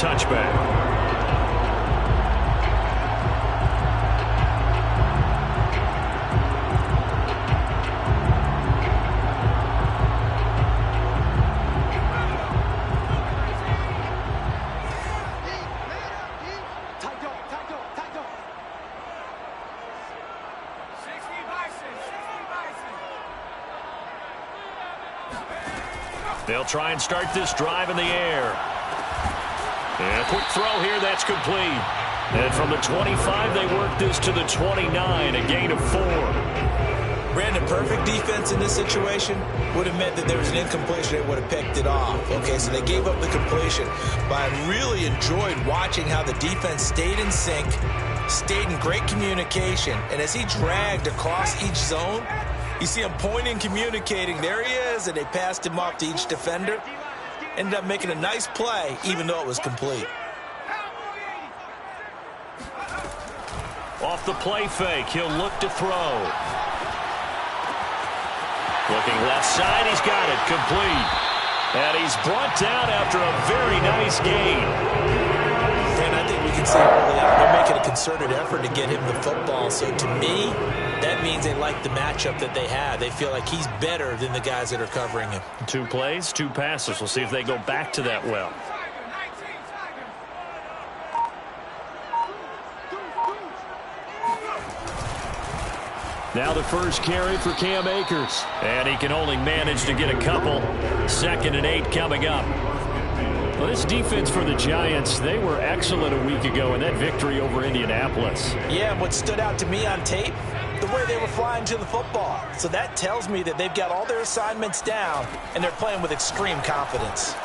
touchback. They'll try and start this drive in the air. And a quick throw here, that's complete. And from the 25, they work this to the 29, a gain of 4. Brandon, perfect defense in this situation would have meant that there was an incompletion. They would have picked it off. Okay, so they gave up the completion. But I really enjoyed watching how the defense stayed in sync, stayed in great communication. And as he dragged across each zone, you see him pointing, communicating. There he is, and they passed him off to each defender. Ended up making a nice play, even though it was complete. Off the play fake, he'll look to throw. Looking left side, he's got it, complete. And he's brought down after a very nice gain. And I think we can see early on, they're making a concerted effort to get him the football. So to me, that means they like the matchup that they have. They feel like he's better than the guys that are covering him. 2 plays, 2 passes. We'll see if they go back to that well. Now the first carry for Cam Akers. And he can only manage to get a couple. 2nd and 8 coming up. Well, this defense for the Giants, they were excellent a week ago in that victory over Indianapolis. Yeah, what stood out to me on tape, the way they were flying to the football. So that tells me that they've got all their assignments down, and they're playing with extreme confidence.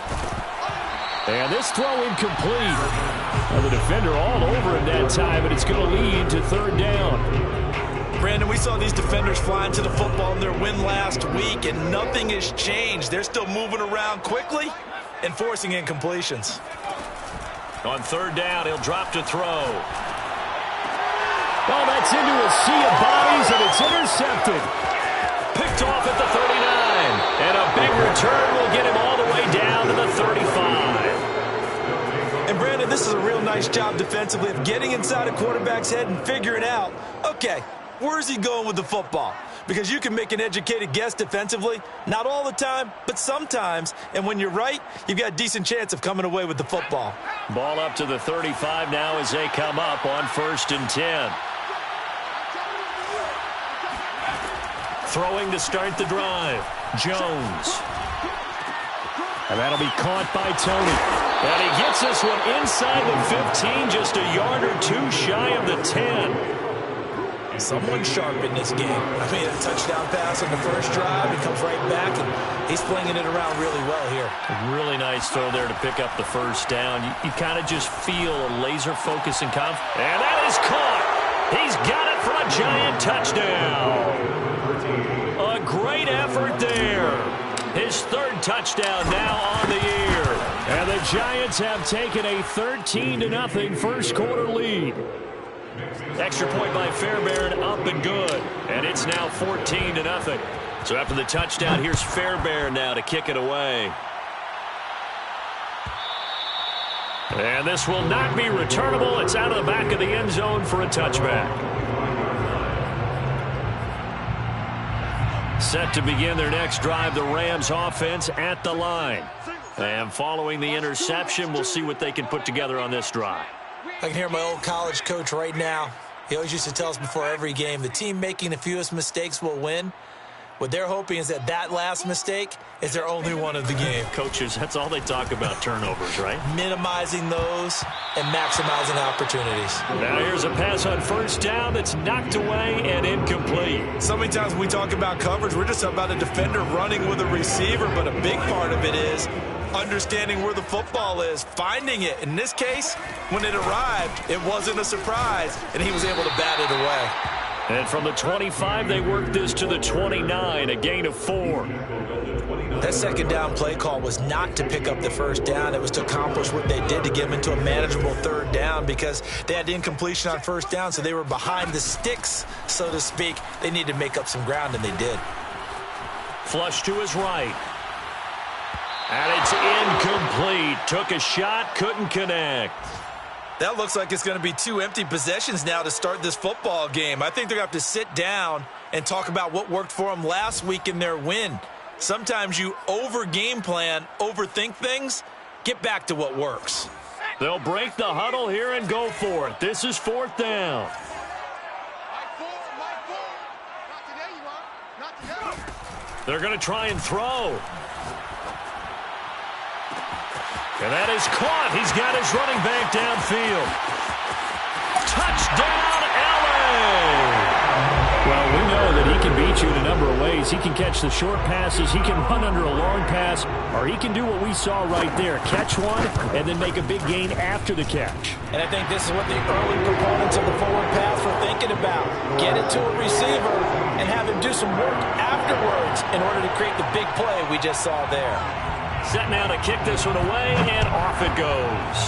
And this throw incomplete. Well, the defender all over him that time, and it's going to lead to 3rd down. Brandon, we saw these defenders flying to the football in their win last week, and nothing has changed. They're still moving around quickly and forcing incompletions. On 3rd down, he'll drop to throw. Oh, that's into a sea of bodies, and it's intercepted. Picked off at the 39. And a big return will get him all the way down to the 35. And, Brandon, this is a real nice job defensively of getting inside a quarterback's head and figuring out, okay, where's he going with the football? Because you can make an educated guess defensively. Not all the time, but sometimes. And when you're right, you've got a decent chance of coming away with the football. Ball up to the 35 now as they come up on 1st and 10. Throwing to start the drive. Jones. And that'll be caught by Tony. And he gets this one inside the 15, just a yard or 2 shy of the 10. Someone sharp in this game. I mean, a touchdown pass on the first drive. He comes right back, and he's flinging it around really well here. A really nice throw there to pick up the 1st down. You kind of just feel a laser focus and confidence. And that is caught. He's got it for a Giant touchdown. A great effort there. His 3rd touchdown now on the year. And the Giants have taken a 13-0 first quarter lead. Extra point by Fairbairn, up and good. And it's now 14-0. So after the touchdown, here's Fairbairn now to kick it away. And this will not be returnable. It's out of the back of the end zone for a touchback. Set to begin their next drive, the Rams offense at the line. And following the interception, we'll see what they can put together on this drive. I can hear my old college coach right now. He always used to tell us before every game, the team making the fewest mistakes will win. What they're hoping is that last mistake is their only one of the game. Coaches, that's all they talk about, turnovers, right? Minimizing those and maximizing opportunities. Now here's a pass on 1st down that's knocked away and incomplete. So many times when we talk about coverage, we're just about a defender running with a receiver, but a big part of it is understanding where the football is, finding it. In this case, when it arrived, it wasn't a surprise, and he was able to bat it away. And from the 25, they worked this to the 29, a gain of 4. That 2nd down play call was not to pick up the 1st down. It was to accomplish what they did to get them into a manageable 3rd down because they had incompletion on 1st down, so they were behind the sticks, so to speak. They needed to make up some ground, and they did. Flush to his right. And it's incomplete. Took a shot, couldn't connect. That looks like it's going to be 2 empty possessions now to start this football game. I think they're going to have to sit down and talk about what worked for them last week in their win. Sometimes you over-game plan, overthink things. Get back to what works. They'll break the huddle here and go for it. This is 4th down. They're going to try and throw. And that is caught. He's got his running back downfield. Touchdown, LA! Well, we know that he can beat you in a number of ways. He can catch the short passes, he can run under a long pass, or he can do what we saw right there, catch one and then make a big gain after the catch. And I think this is what the early proponents of the forward pass were thinking about. Get it to a receiver and have him do some work afterwards in order to create the big play we just saw there. Set now to kick this one away, and off it goes.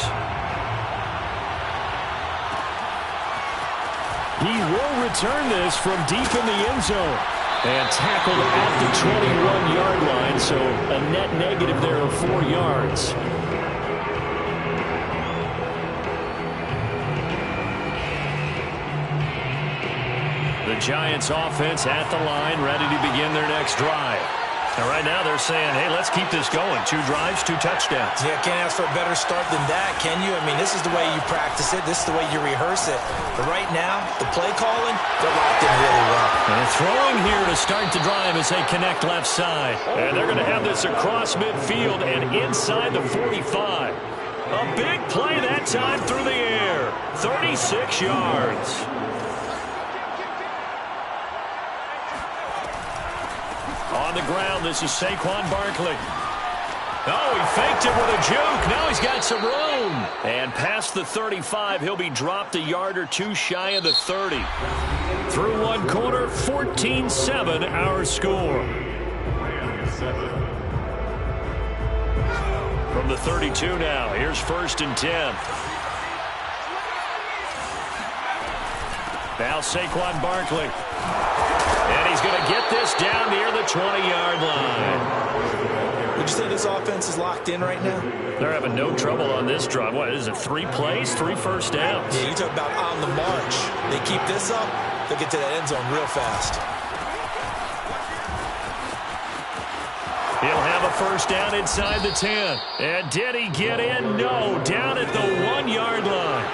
He will return this from deep in the end zone. And tackled at the 21-yard line, so a net negative there of 4 yards. The Giants offense at the line, ready to begin their next drive. And right now they're saying, hey, let's keep this going. 2 drives, 2 touchdowns. Yeah, can't ask for a better start than that, can you? I mean, this is the way you practice it. This is the way you rehearse it. But right now, the play calling, they're locked in really well. And throwing here to start the drive as they connect left side. And they're going to have this across midfield and inside the 45. A big play that time through the air. 36 yards. On the ground, this is Saquon Barkley. Oh, he faked it with a juke. Now he's got some room. And past the 35, he'll be dropped a yard or 2 shy of the 30. Through one quarter, 14-7 our score. From the 32 now, here's 1st and 10. Now Saquon Barkley. And he's going to get this down near the 20-yard line. Would you say this offense is locked in right now? They're having no trouble on this drive. What is it, 3 plays, 3 first downs? Yeah, you talk about on the march. They keep this up, they'll get to that end zone real fast. He'll have a first down inside the 10. And did he get in? No, down at the 1-yard line.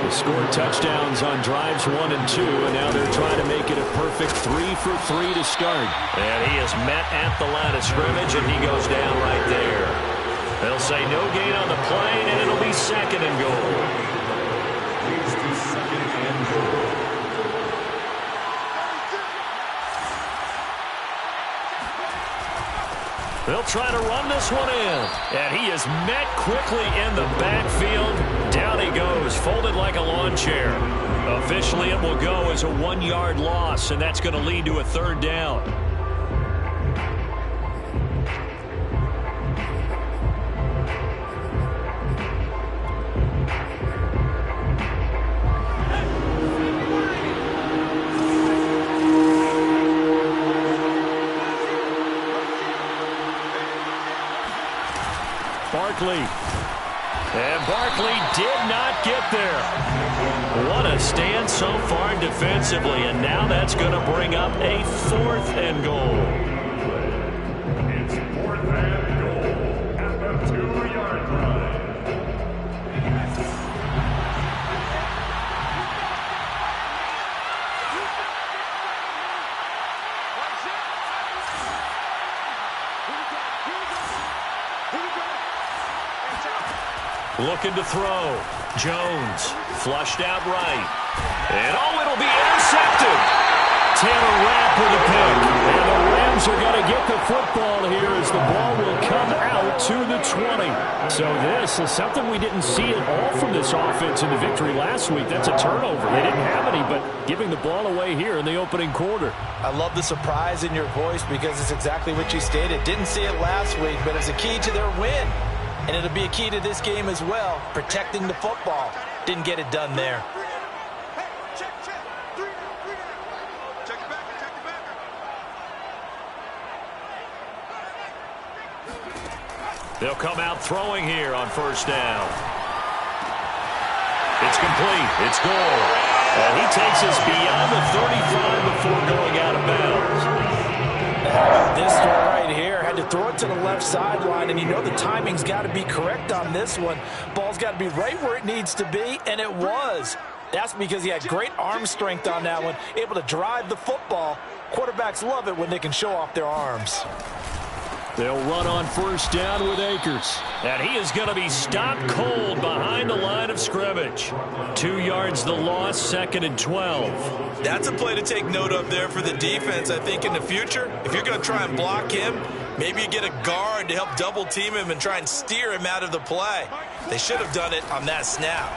They scored touchdowns on drives 1 and 2, and now they're trying to make it a perfect 3 for 3 to start. And he is met at the line of scrimmage, and he goes down right there. They'll say no gain on the play, and it'll be 2nd and goal. They'll try to run this one in. And he is met quickly in the backfield. Down he goes, folded like a lawn chair. Officially, it will go as a 1-yard loss, and that's going to lead to a 3rd down. Barkley. And Barkley did not get there. What a stand so far defensively, and now that's going to bring up a 4th and goal. It's 4th and goal at the 2-yard line. Looking to throw. Jones flushed out right. And oh, it'll be intercepted. Tanner Rapp with a pick. And the Rams are going to get the football here as the ball will come out to the 20. So this is something we didn't see at all from this offense in the victory last week. That's a turnover. They didn't have any, but giving the ball away here in the opening quarter. I love the surprise in your voice because it's exactly what you stated. Didn't see it last week, but it's a key to their win. And it'll be a key to this game as well, protecting the football. Didn't get it done there. They'll come out throwing here on first down. It's complete. It's goal. And he takes us beyond the 35 before going out of bounds. How about this one right here? Had to throw it to the left sideline, and you know the timing's got to be correct on this one. Ball's got to be right where it needs to be, and it was. That's because he had great arm strength on that one, able to drive the football. Quarterbacks love it when they can show off their arms. They'll run on first down with Akers. And he is going to be stopped cold behind the line of scrimmage. 2 yards the loss, 2nd and 12. That's a play to take note of there for the defense. I think in the future, if you're going to try and block him, maybe you get a guard to help double team him and try and steer him out of the play. They should have done it on that snap.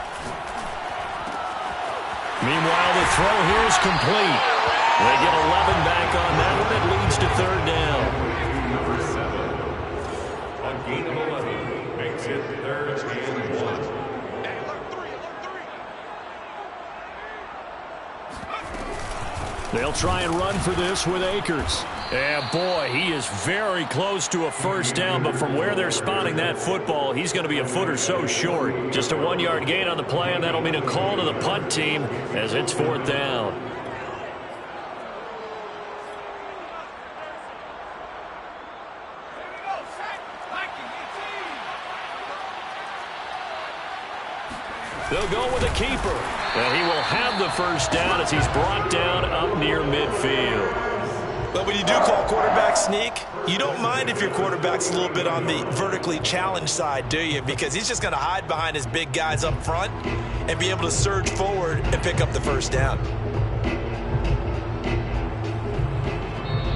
Meanwhile, the throw here is complete. They get 11 back on that one. It leads to 3rd down. Number 7. A gain of 11 makes it 3rd and 1. They'll try and run for this with Akers. And boy, he is very close to a first down, but from where they're spotting that football, he's going to be a foot or so short. Just a 1-yard gain on the play, and that'll mean a call to the punt team as it's 4th down. They'll go with a keeper. And he will have the first down as he's brought down up near midfield. But when you do call quarterback sneak, you don't mind if your quarterback's a little bit on the vertically challenged side, do you? Because he's just going to hide behind his big guys up front and be able to surge forward and pick up the first down.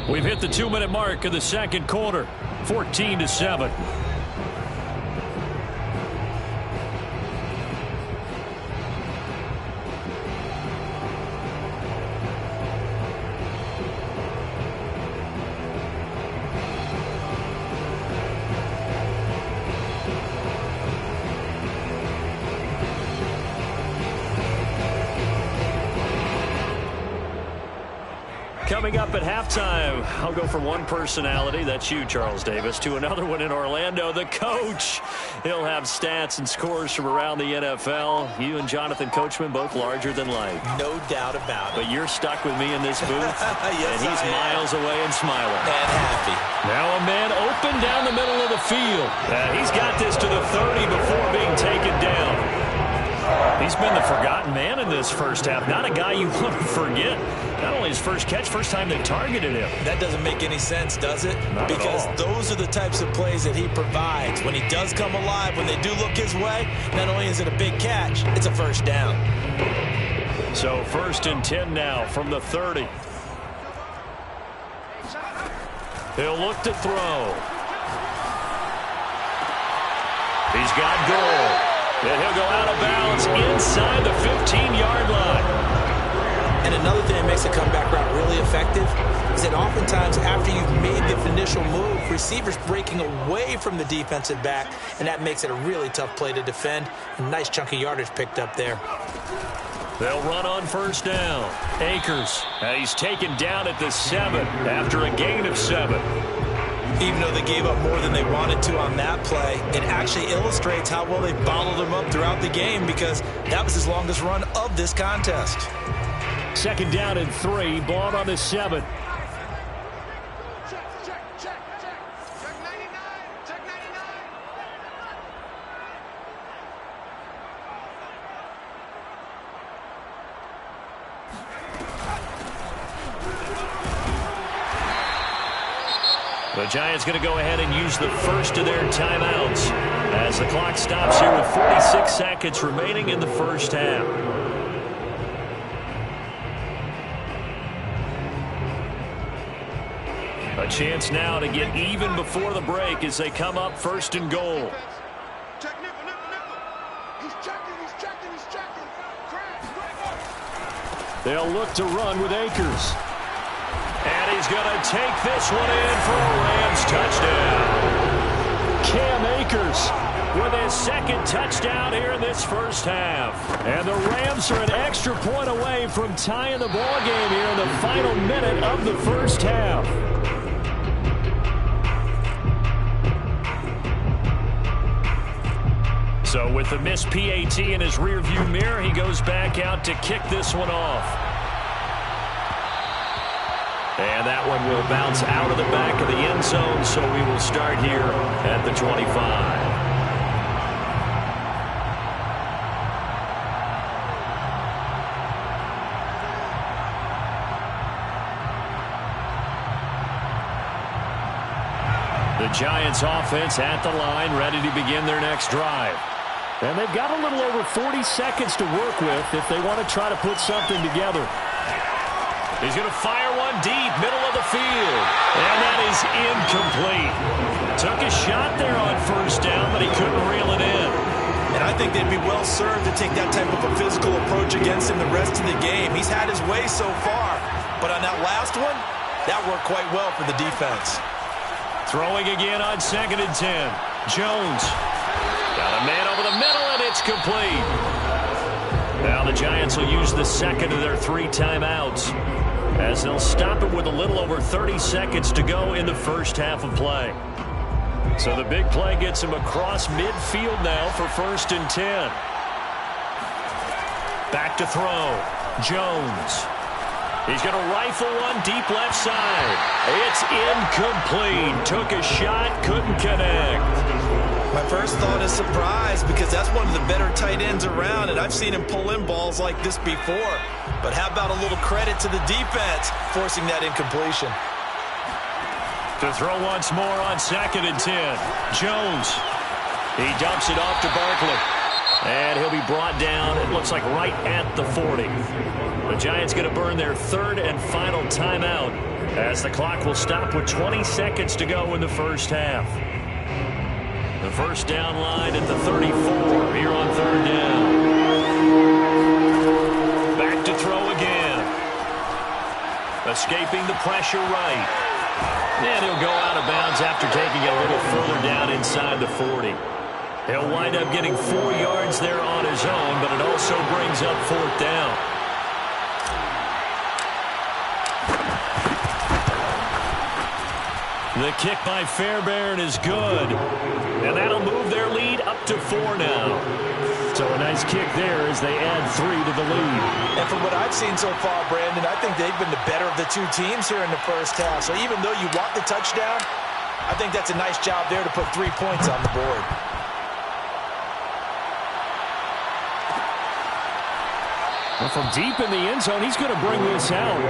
We've hit the 2-minute mark of the 2nd quarter, 14-7. Coming up at halftime, I'll go from one personality, that's you, Charles Davis, to another one in Orlando, the coach. He'll have stats and scores from around the NFL. You and Jonathan Coachman, both larger than life. No doubt about it. But you're stuck with me in this booth, Yes, and he's miles away and smiling. And happy. Now a man open down the middle of the field. He's got this to the 30 before being taken down. He's been the forgotten man in this first half. Not a guy you want to forget. Not only his first catch, first time they targeted him. That doesn't make any sense, does it? Not because at all. Those are the types of plays that he provides. When he does come alive, when they do look his way, not only is it a big catch, it's a first down. So 1st and 10 now from the 30. He'll look to throw. He's got goal. And he'll go out of bounds inside the 15-yard line. And another thing that makes a comeback route really effective is that oftentimes after you've made the initial move, receivers breaking away from the defensive back, and that makes it a really tough play to defend. A nice chunk of yardage picked up there. They'll run on first down. Akers. He's taken down at the 7 after a gain of 7. Even though they gave up more than they wanted to on that play, it actually illustrates how well they bottled them up throughout the game because that was his longest run of this contest. 2nd down and 3, ball on the 7. The Giants going to go ahead and use the first of their timeouts as the clock stops here with 46 seconds remaining in the first half. A chance now to get even before the break as they come up 1st and goal. They'll look to run with Akers. And he's going to take this one in for a Rams touchdown. Cam Akers with his 2nd touchdown here in this first half. And the Rams are an extra point away from tying the ball game here in the final minute of the first half. So with the missed PAT in his rearview mirror, he goes back out to kick this one off. And that one will bounce out of the back of the end zone, so we will start here at the 25. The Giants offense at the line, ready to begin their next drive. And they've got a little over 40 seconds to work with if they want to try to put something together. He's going to fire one deep, middle of the field. And that is incomplete. Took a shot there on first down, but he couldn't reel it in. And I think they'd be well served to take that type of a physical approach against him the rest of the game. He's had his way so far. But on that last one, that worked quite well for the defense. Throwing again on 2nd and 10. Jones. Got a man over the middle, and it's complete. Now the Giants will use the second of their 3 timeouts, as they'll stop it with a little over 30 seconds to go in the first half of play. So the big play gets him across midfield now for 1st and 10. Back to throw. Jones. He's going to rifle one deep left side. It's incomplete. Took a shot, couldn't connect. My first thought is surprise, because that's one of the better tight ends around, and I've seen him pull in balls like this before. But how about a little credit to the defense forcing that incompletion? To throw once more on 2nd and 10. Jones. He dumps it off to Barkley. And he'll be brought down, it looks like right at the 40. The Giants going to burn their 3rd and final timeout, as the clock will stop with 20 seconds to go in the first half. The first down line at the 34 here on 3rd down. Back to throw again. Escaping the pressure right. And he'll go out of bounds after taking it a little further down inside the 40. He'll wind up getting 4 yards there on his own, but it also brings up 4th down. The kick by Fairbairn is good. And that'll move their lead up to 4 now. So a nice kick there as they add 3 to the lead. And from what I've seen so far, Brandon, I think they've been the better of the 2 teams here in the first half. So even though you want the touchdown, I think that's a nice job there to put 3 points on the board. Well, from deep in the end zone, he's going to bring this out.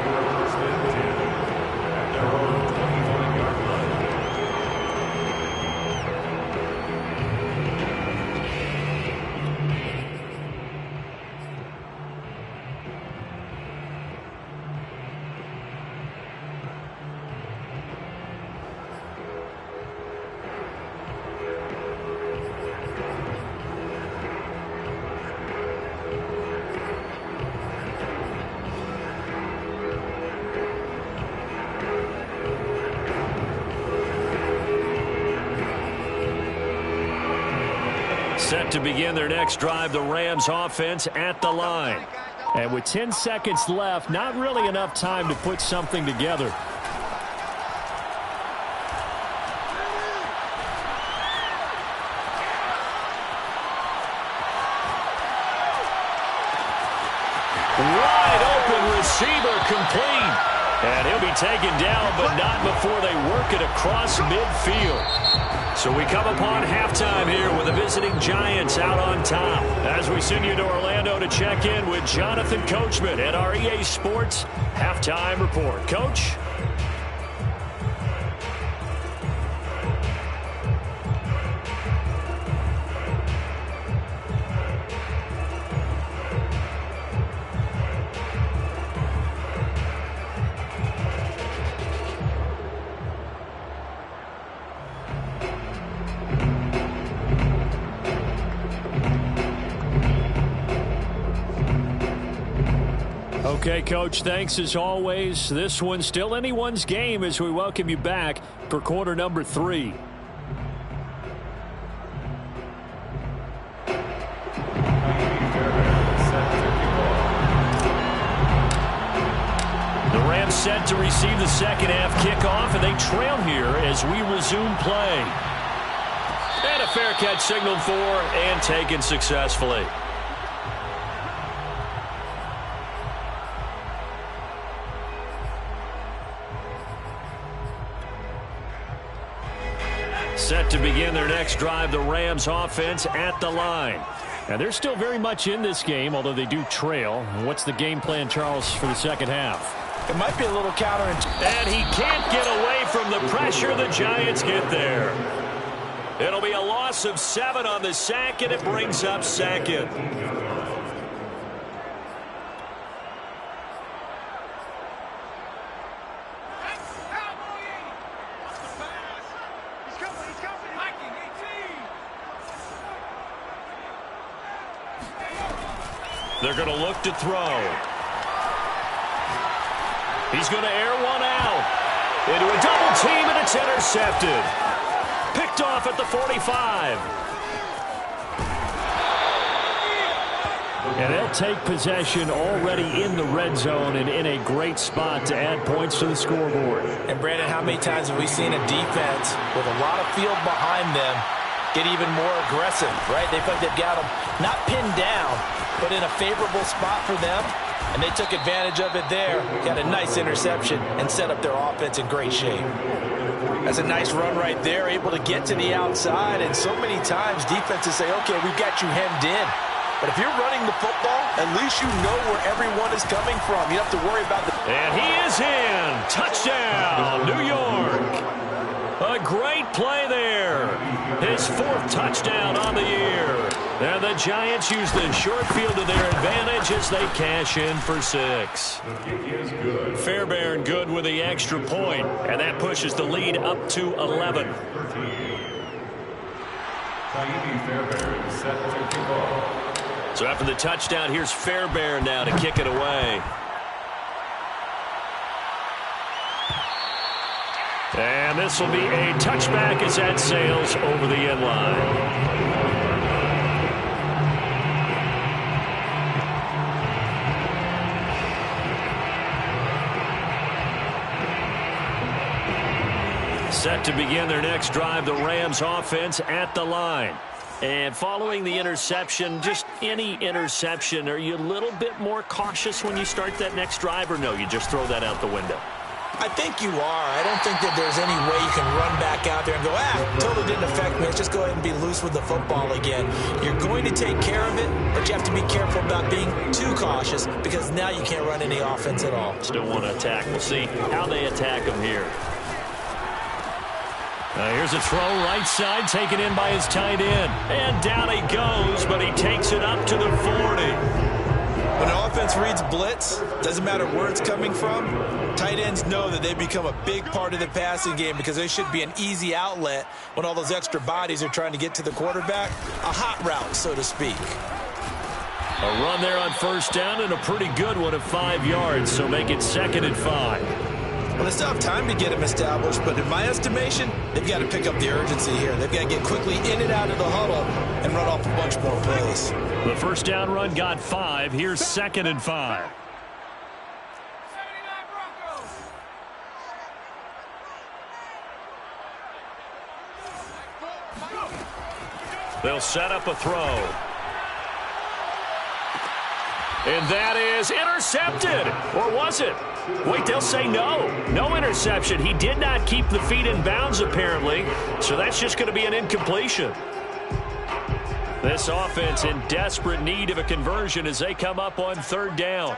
Set to begin their next drive, the Rams offense at the line. And with 10 seconds left, not really enough time to put something together. Wide open receiver complete. And he'll be taken down, but not before they work it across midfield. So we come upon halftime here with the visiting Giants out on top, as we send you to Orlando to check in with Jonathan Coachman at our EA Sports Halftime Report. Coach? Okay, Coach, thanks as always. This one's still anyone's game as we welcome you back for quarter number 3. The Rams set to receive the second half kickoff, and they trail here as we resume play. And a fair catch signaled for and taken successfully. Set to begin their next drive, the Rams offense at the line. And they're still very much in this game, although they do trail. What's the game plan, Charles, for the second half? It might be a little counterintuitive. And he can't get away from the pressure. The Giants get there. It'll be a loss of 7 on the sack, and it brings up second. They're going to look to throw. He's going to air one out. Into a double team, and it's intercepted. Picked off at the 45. And they'll take possession already in the red zone and in a great spot to add points to the scoreboard. And, Brandon, how many times have we seen a defense with a lot of field behind them get even more aggressive, right? They feel like they've got them not pinned down, but in a favorable spot for them, and they took advantage of it there. Got a nice interception and set up their offense in great shape. That's a nice run right there, able to get to the outside, and so many times defenses say, okay, we've got you hemmed in. But if you're running the football, at least you know where everyone is coming from. You don't have to worry about the... And he is in. Touchdown, New York. A great play there. His 4th touchdown on the year. And the Giants use the short field to their advantage as they cash in for 6. Fairbairn good with the extra point, and that pushes the lead up to 11. So after the touchdown, here's Fairbairn now to kick it away. And this will be a touchback as that sails over the end line. Set to begin their next drive, the Rams offense at the line. And following the interception, just any interception, are you a little bit more cautious when you start that next drive, or no, you just throw that out the window? I think you are. I don't think that there's any way you can run back out there and go, totally didn't affect me. Let's just go ahead and be loose with the football again. You're going to take care of it, but you have to be careful about being too cautious because now you can't run any offense at all. Still want to attack. We'll see how they attack them here. Here's a throw right side taken in by his tight end. And down he goes, but he takes it up to the 40. When an offense reads blitz, doesn't matter where it's coming from, tight ends know that they become a big part of the passing game because they should be an easy outlet when all those extra bodies are trying to get to the quarterback. A hot route, so to speak. A run there on first down and a pretty good one of 5 yards, so make it 2nd and 5. Well, they still have time to get him established, but in my estimation, they've got to pick up the urgency here. They've got to get quickly in and out of the huddle and run off a bunch more plays. The first down run got 5. Here's 2nd and 5. They'll set up a throw. And that is intercepted. Or was it? Wait, they'll say no. No interception. He did not keep the feet in bounds, apparently. So that's just going to be an incompletion. This offense in desperate need of a conversion as they come up on 3rd down.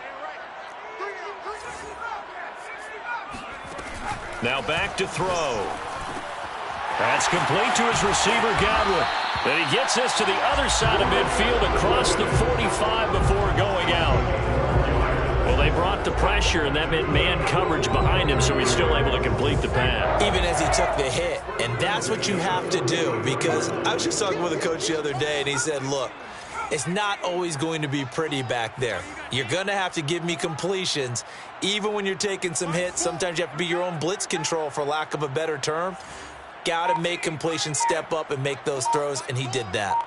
Now back to throw. That's complete to his receiver, Godwin. And he gets this to the other side of midfield across the 45 before going out. Well, they brought the pressure, and that meant man coverage behind him, so he's still able to complete the pass. Even as he took the hit, and that's what you have to do, because I was just talking with a coach the other day, and he said, look, it's not always going to be pretty back there. You're going to have to give me completions, even when you're taking some hits. Sometimes you have to be your own blitz control, for lack of a better term. Got to make completions, step up, and make those throws, and he did that.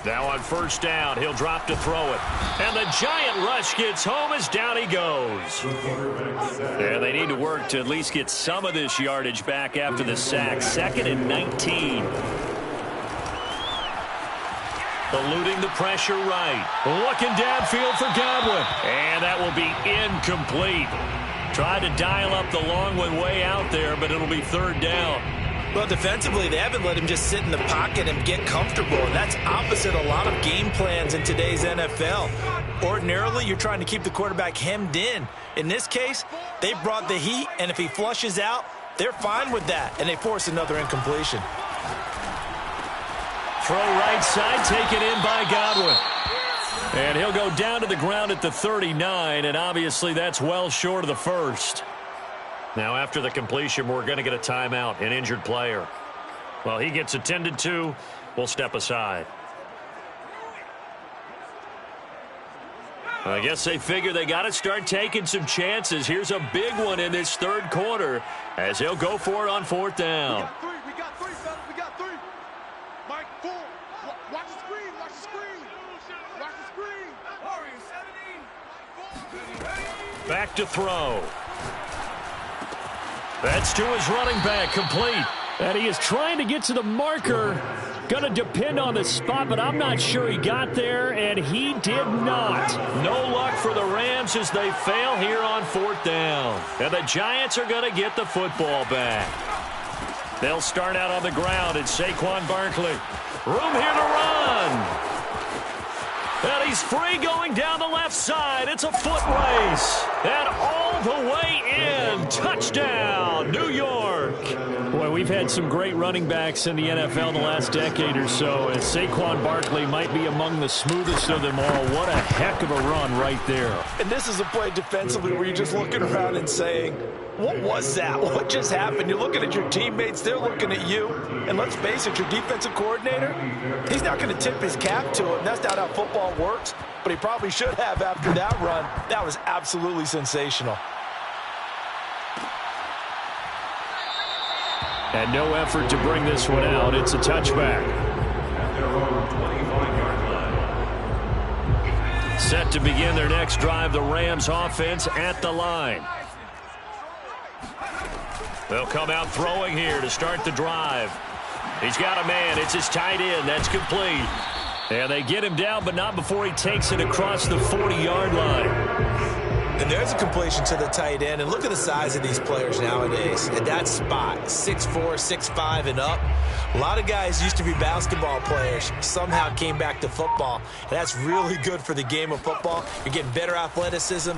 Now on first down, he'll drop to throw it. And the giant rush gets home as down he goes. Yeah, they need to work to at least get some of this yardage back after the sack. 2nd and 19. Eluding the pressure right. Looking downfield for Godwin. And that will be incomplete. Tried to dial up the long one way out there, but it'll be third down. Well, defensively, they haven't let him just sit in the pocket and get comfortable, and that's opposite a lot of game plans in today's NFL. Ordinarily, you're trying to keep the quarterback hemmed in. In this case, they brought the heat, and if he flushes out, they're fine with that, and they force another incompletion. Throw right side, taken in by Godwin. And he'll go down to the ground at the 39, and obviously that's well short of the first. Now after the completion, we're going to get a timeout, an injured player. Well, he gets attended to. We'll step aside. I guess they figure they got to start taking some chances. Here's a big one in this third quarter as he'll go for it on fourth down. We got three, fellas. We got three. Mike, 4. Watch the screen. Watch the screen. Watch the screen. Back to throw. That's to his running back, complete. And he is trying to get to the marker. Going to depend on the spot, but I'm not sure he got there, and he did not. No luck for the Rams as they fail here on fourth down. And the Giants are going to get the football back. They'll start out on the ground. It's Saquon Barkley. Room here to run. And he's free going down the left side. It's a foot race. And all the way in. Touchdown, New York. Boy, we've had some great running backs in the NFL the last decade or so, and Saquon Barkley might be among the smoothest of them all. What a heck of a run right there. And this is a play defensively where you're just looking around and saying, what was that? What just happened? You're looking at your teammates. They're looking at you. And let's face it, your defensive coordinator, he's not going to tip his cap to him. That's not how football works. But he probably should have after that run. That was absolutely sensational. And no effort to bring this one out. It's a touchback. Set to begin their next drive, the Rams offense at the line. They'll come out throwing here to start the drive. He's got a man. It's his tight end. That's complete. And they get him down, but not before he takes it across the 40-yard line. And there's a completion to the tight end. And look at the size of these players nowadays. At that spot, 6'4", 6'5", and up. A lot of guys used to be basketball players, somehow came back to football. And that's really good for the game of football. You're getting better athleticism,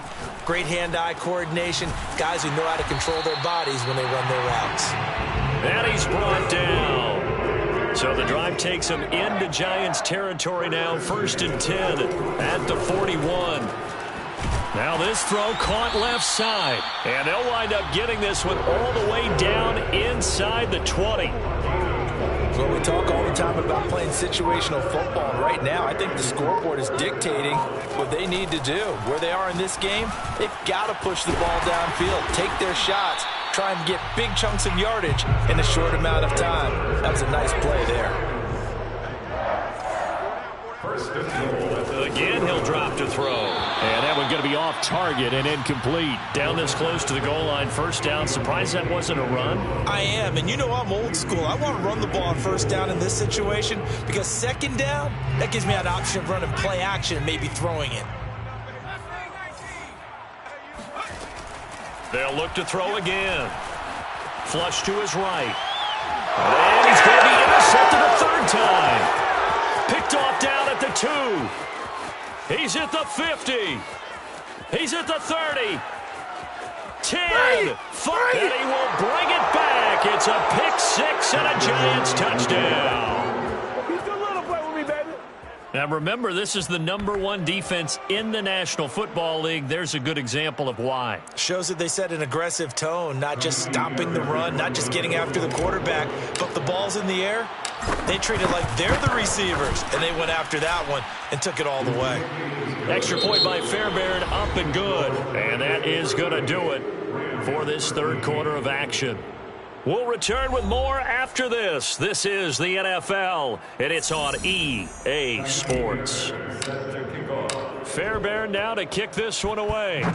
great hand-eye coordination, guys who know how to control their bodies when they run their routes. And he's brought down. So the drive takes him into Giants territory now, 1st and 10 at the 41. Now this throw caught left side. And they'll wind up getting this one all the way down inside the 20. Well, we talk all the time about playing situational football. And right now, I think the scoreboard is dictating what they need to do. Where they are in this game, they've got to push the ball downfield, take their shots, try and get big chunks of yardage in a short amount of time. That was a nice play there. Again, he'll drop to throw. And that one going to be off target and incomplete. Down this close to the goal line, first down. Surprised that wasn't a run? I am, and you know I'm old school. I want to run the ball on first down in this situation because second down, that gives me an option of running play action and maybe throwing it. They'll look to throw again. Flush to his right. And he's going to be intercepted a third time. Picked off down at the 2. He's at the 50. He's at the 30. 10. 5. And he will bring it back. It's a pick six and a Giants touchdown. Now remember, this is the #1 defense in the National Football League. There's a good example of why. Shows that they set an aggressive tone, not just stopping the run, not just getting after the quarterback, but the ball's in the air. They treat it like they're the receivers, and they went after that one and took it all the way. Extra point by Fairbairn, up and good. And that is going to do it for this third quarter of action. We'll return with more after this. This is the NFL, and it's on EA Sports. Fairbairn now to kick this one away.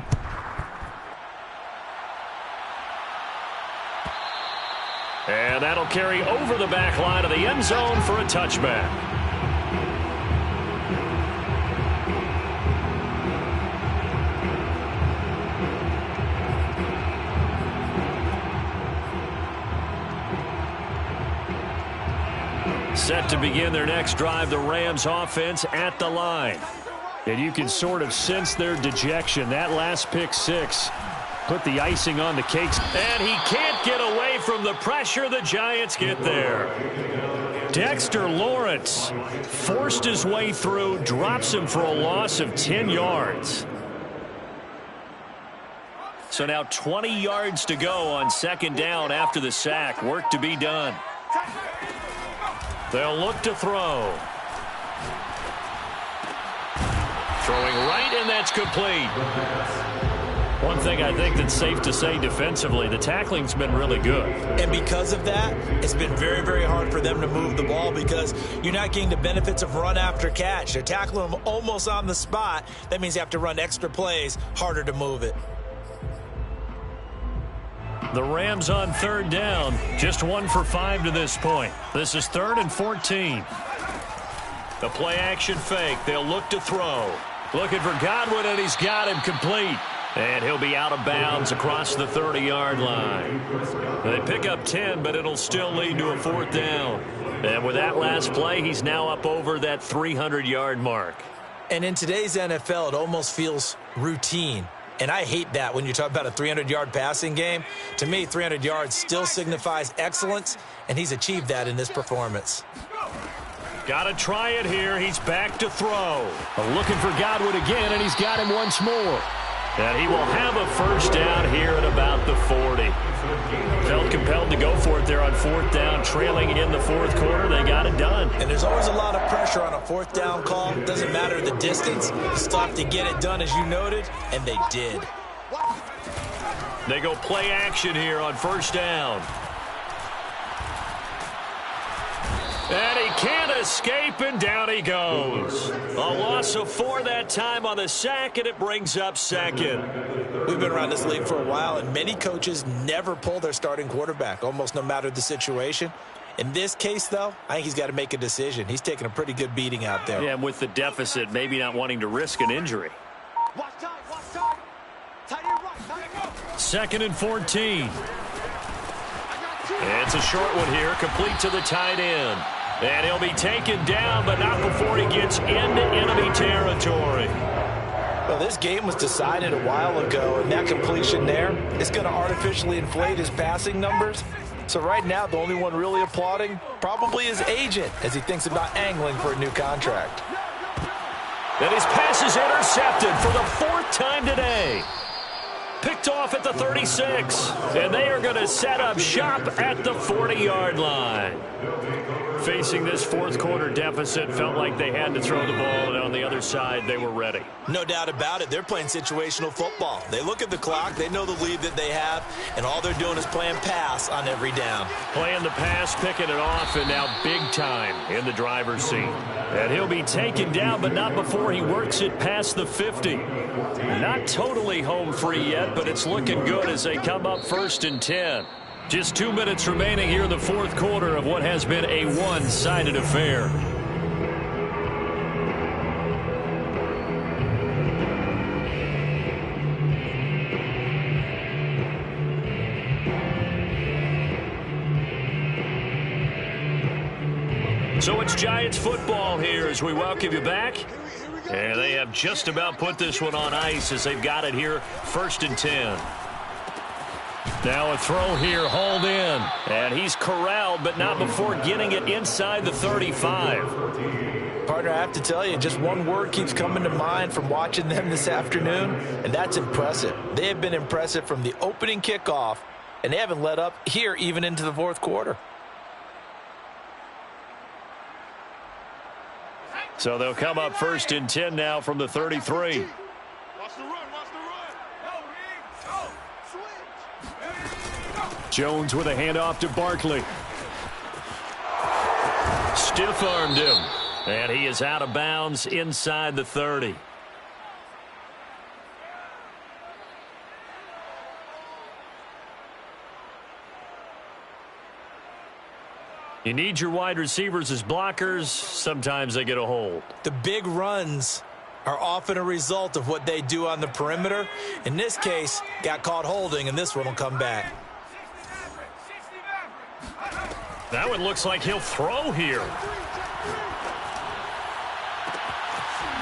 And that'll carry over the back line of the end zone for a touchback. Set to begin their next drive, the Rams offense at the line. And you can sort of sense their dejection. That last pick six put the icing on the cakes. And he can't get away from the pressure. The Giants get there. Dexter Lawrence forced his way through, drops him for a loss of 10 yards. So now 20 yards to go on second down after the sack. Work to be done. They'll look to throw. Throwing right, and that's complete. One thing I think that's safe to say defensively, the tackling's been really good. And because of that, it's been very, very hard for them to move the ball because you're not getting the benefits of run after catch. They're tackling them almost on the spot. That means you have to run extra plays, harder to move it. The Rams on third down, just 1 for 5 to this point. This is 3rd and 14. The play action fake. They'll look to throw. Looking for Godwin, and he's got him complete. And he'll be out of bounds across the 30-yard line. They pick up 10, but it'll still lead to a 4th down. And with that last play, he's now up over that 300-yard mark. And in today's NFL, it almost feels routine. And I hate that when you talk about a 300-yard passing game. To me, 300 yards still signifies excellence, and he's achieved that in this performance. Got to try it here. He's back to throw. Looking for Godwin again, and he's got him once more. And he will have a first down here at about the 40. Felt compelled to go for it there on 4th down, trailing in the 4th quarter. They got it done. And there's always a lot of pressure on a 4th down call. Doesn't matter the distance. You still have to get it done, as you noted, and they did. They go play action here on 1st down. And he can't escape, and down he goes. A loss of 4 that time on the sack, and it brings up 2nd. We've been around this league for a while, and many coaches never pull their starting quarterback, almost no matter the situation. In this case, though, I think he's got to make a decision. He's taking a pretty good beating out there. Yeah, and with the deficit, maybe not wanting to risk an injury. 2nd and 14. It's a short one here, complete to the tight end. And he'll be taken down, but not before he gets into enemy territory. Well, this game was decided a while ago, and that completion there is going to artificially inflate his passing numbers. So right now, the only one really applauding probably his agent as he thinks about angling for a new contract. And his pass is intercepted for the 4th time today. Picked off at the 36. And they are going to set up shop at the 40-yard line. Facing this 4th quarter deficit, felt like they had to throw the ball, and on the other side, they were ready. No doubt about it. They're playing situational football. They look at the clock, they know the lead that they have, and all they're doing is playing pass on every down. Playing the pass, picking it off, and now big time in the driver's seat. And he'll be taken down, but not before he works it past the 50. Not totally home free yet, but it's looking good as they come up 1st and 10. Just 2 minutes remaining here in the 4th quarter of what has been a one-sided affair. So it's Giants football here as we welcome you back. And they have just about put this one on ice as they've got it here 1st and 10. Now a throw here, hauled in. And he's corralled, but not before getting it inside the 35. Partner, I have to tell you, just one word keeps coming to mind from watching them this afternoon, and that's impressive. They have been impressive from the opening kickoff, and they haven't let up here even into the 4th quarter. So they'll come up 1st and 10 now from the 33. Jones with a handoff to Barkley. Stiff-armed him. And he is out of bounds inside the 30. You need your wide receivers as blockers. Sometimes they get a hold. The big runs are often a result of what they do on the perimeter. In this case, got caught holding, and this one will come back. That one looks like he'll throw here.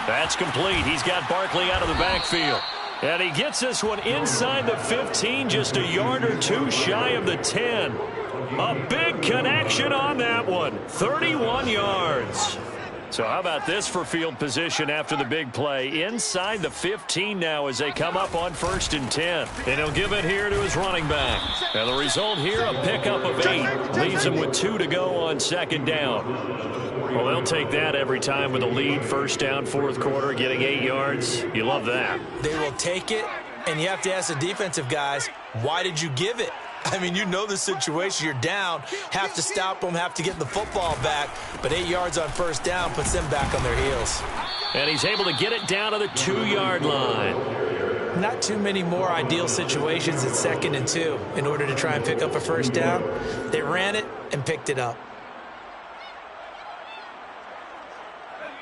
That's complete. He's got Barkley out of the backfield. And he gets this one inside the 15, just a yard or two shy of the 10. A big connection on that one. 31 yards. So how about this for field position after the big play? Inside the 15 now as they come up on 1st and 10. And he'll give it here to his running back. And the result here, a pickup of 8. Leaves him with 2 to go on 2nd down. Well, they'll take that every time with a lead. 1st down, 4th quarter, getting 8 yards. You love that. They will take it, and you have to ask the defensive guys, why did you give it? I mean, you know the situation. You're down, have to stop them, have to get the football back. But 8 yards on 1st down puts them back on their heels. And he's able to get it down to the 2-yard line. Not too many more ideal situations at 2nd and 2 in order to try and pick up a 1st down. They ran it and picked it up.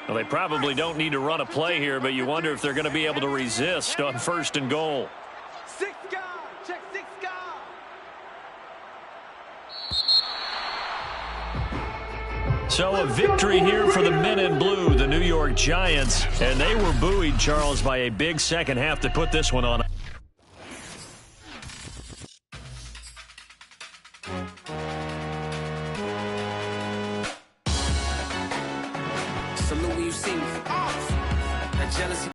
Well, they probably don't need to run a play here, but you wonder if they're going to be able to resist on 1st and goal. 6 guys. Check 6 guys. So a victory here for the men in blue, the New York Giants. And they were buoyed, Charles, by a big second half to put this one on